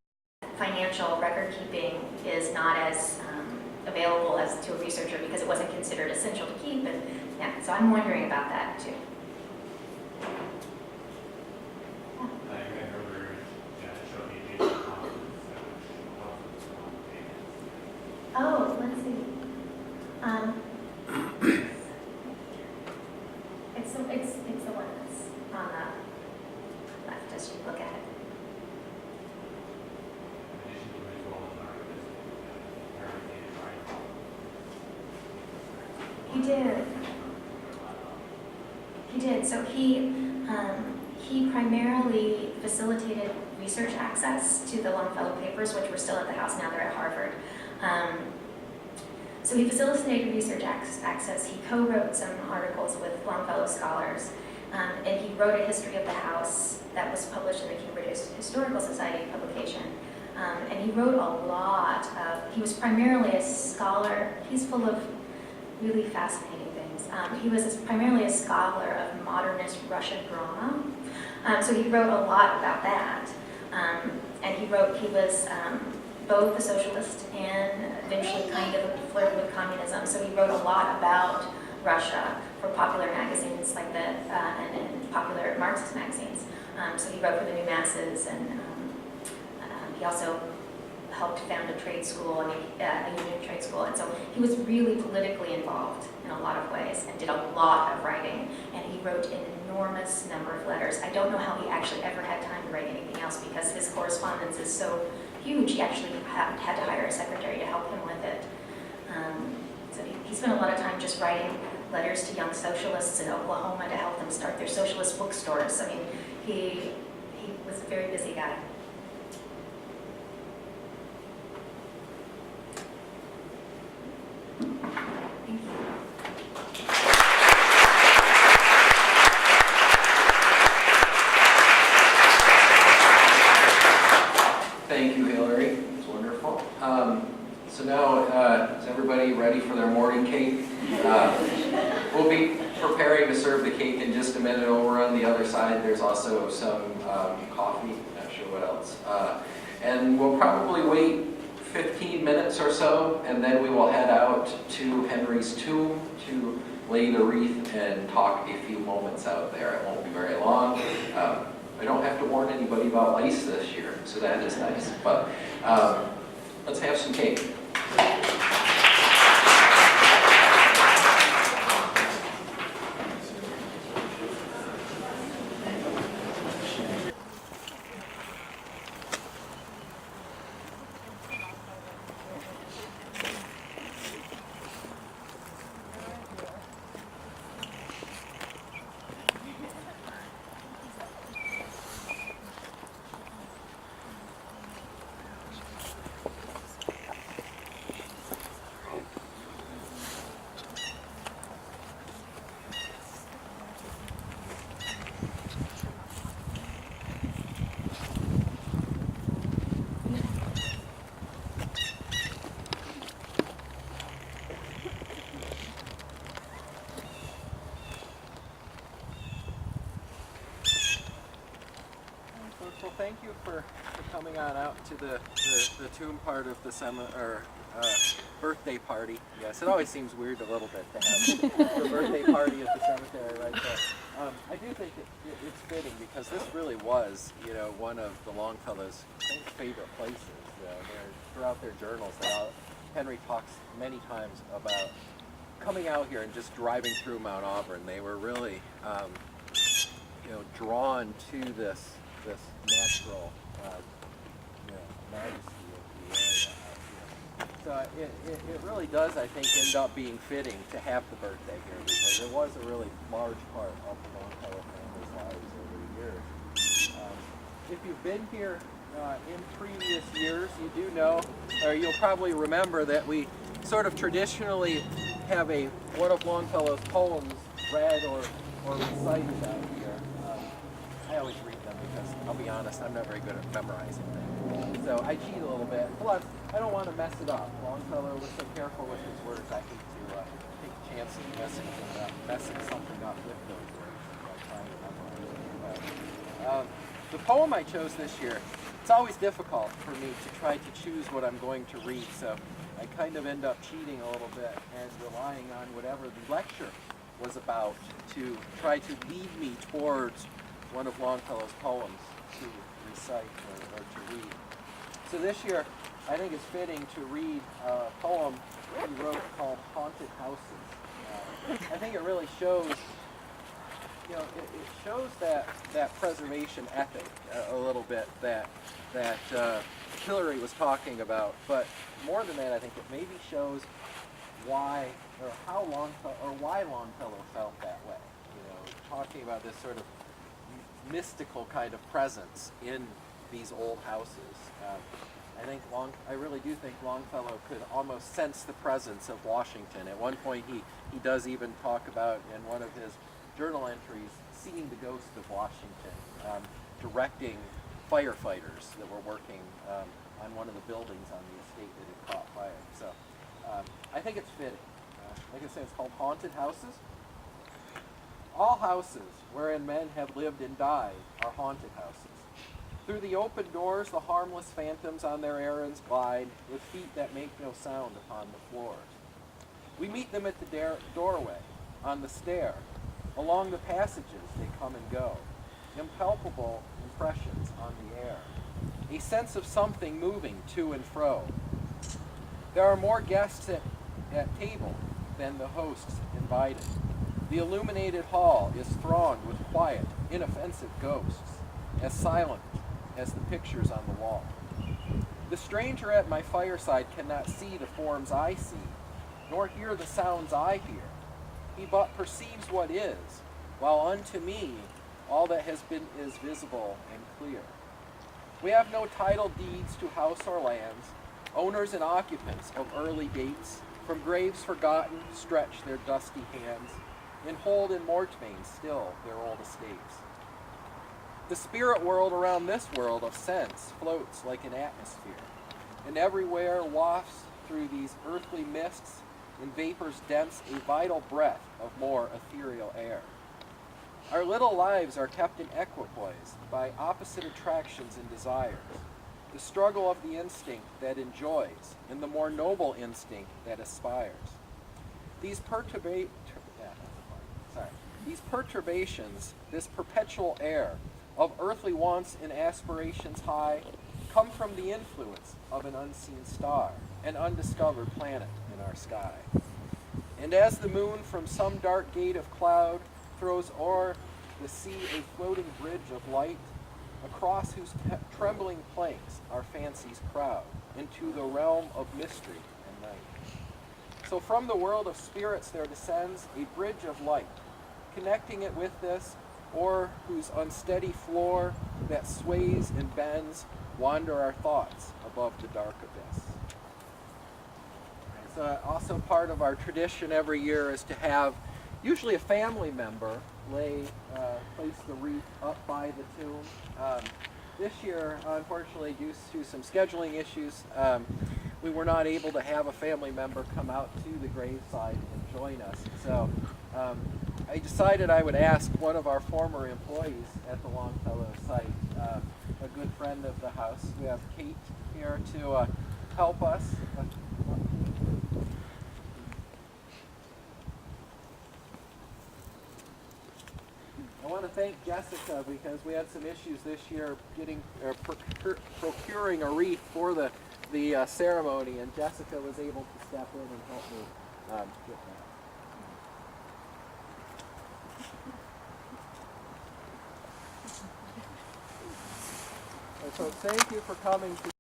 financial record keeping is not as available as to a researcher because it wasn't considered essential to keep, and yeah, so I'm wondering about that too. Yeah. It's the one that's on the left as you look at it. In addition to his role as an archivist, He did. He did. So he primarily facilitated research access to the Longfellow papers, which were still at the house. Now they're at Harvard. So he facilitated research access. He co-wrote some articles with Longfellow scholars, and he wrote a history of the house that was published in the Cambridge Historical Society publication. And he wrote a lot of, he was primarily a scholar. He's full of really fascinating things. He was primarily a scholar of modernist Russian drama. So he wrote a lot about that. And he was both a socialist and eventually kind of flirted with communism. So he wrote a lot about Russia for popular magazines like and popular Marxist magazines. So he wrote for the New Masses, and he also helped found a trade school, a union trade school. And so he was really politically involved in a lot of ways and did a lot of writing. And he wrote an enormous number of letters. I don't know how he actually ever had time to write anything else because his correspondence is so huge. He actually had to hire a secretary to help him with it. So he spent a lot of time just writing letters to young socialists in Oklahoma to help them start their socialist bookstores. I mean, he was a very busy guy. Thank you. Thank you, Hilary. It's wonderful. So now, is everybody ready for their morning cake? We'll be preparing to serve the cake in just a minute. Over on the other side, there's also some coffee, not sure what else. And we'll probably wait 15 minutes or so, and then we will head out to Henry's tomb to lay the wreath and talk a few moments out there. It won't be very long. I don't have to warn anybody about lice this year, so that is nice. But let's have some cake. Well, thank you for coming on out to the tomb part of the birthday party. Yes, it always seems weird a little bit to have the birthday party at the cemetery right there. I do think it's fitting because this really was, one of the Longfellow's favorite places. Throughout their journals, Henry talks many times about coming out here and just driving through Mount Auburn. They were really, drawn to this natural majesty of the area out here. So it really does, I think, end up being fitting to have the birthday here because it was a really large part of the Longfellow family's lives over the years. If you've been here in previous years, you do know, or you'll probably remember that we sort of traditionally have one of Longfellow's poems read or recited out here. I always read them because, I'll be honest, I'm not very good at memorizing things. So I cheat a little bit. Plus, I don't want to mess it up. Longfellow was so careful with his words, I hate to take a chance of messing something up with those words by trying to memorize them. The poem I chose this year, it's always difficult for me to try to choose what I'm going to read, so I kind of end up cheating a little bit and relying on whatever the lecture was about to try to lead me towards one of Longfellow's poems to recite or to read. So this year, I think it's fitting to read a poem he wrote called Haunted Houses. I think it really shows it shows that preservation ethic a little bit that Hilary was talking about. But more than that, I think it maybe shows why or how why Longfellow felt that way. Talking about this sort of mystical kind of presence in these old houses. I really do think Longfellow could almost sense the presence of Washington. At one point, he does even talk about, in one of his journal entries, seeing the ghost of Washington, directing firefighters that were working on one of the buildings on the estate that had caught fire. So I think it's fitting. Like I said, it's called Haunted Houses. All houses wherein men have lived and died are haunted houses. Through the open doors, the harmless phantoms on their errands glide, with feet that make no sound upon the floors. We meet them at the doorway, on the stair. Along the passages they come and go, impalpable impressions on the air, a sense of something moving to and fro. There are more guests at table than the hosts invited. The illuminated hall is thronged with quiet, inoffensive ghosts, as silent as the pictures on the wall. The stranger at my fireside cannot see the forms I see, nor hear the sounds I hear. He but perceives what is, while unto me all that has been is visible and clear. We have no title deeds to house or lands. Owners and occupants of early dates, from graves forgotten, stretch their dusty hands, and hold in mortmain still their old estates. The spirit world around this world of sense floats like an atmosphere, and everywhere wafts through these earthly mists and vapors dense a vital breath of more ethereal air. Our little lives are kept in equipoise by opposite attractions and desires, the struggle of the instinct that enjoys and the more noble instinct that aspires. These perturbations, this perpetual air of earthly wants and aspirations high, come from the influence of an unseen star, an undiscovered planet in our sky. And as the moon from some dark gate of cloud throws o'er the sea a floating bridge of light, across whose trembling planks our fancies crowd into the realm of mystery and night. So from the world of spirits there descends a bridge of light, connecting it with this, o'er whose unsteady floor that sways and bends wander our thoughts above the dark abyss. So also part of our tradition every year is to have usually a family member place the wreath up by the tomb. This year, unfortunately, due to some scheduling issues, we were not able to have a family member come out to the graveside and join us. So I decided I would ask one of our former employees at the Longfellow site, a good friend of the house. We have Kate here to help us. I want to thank Jessica because we had some issues this year getting procuring a wreath for the ceremony, and Jessica was able to step in and help me get that. So thank you for coming to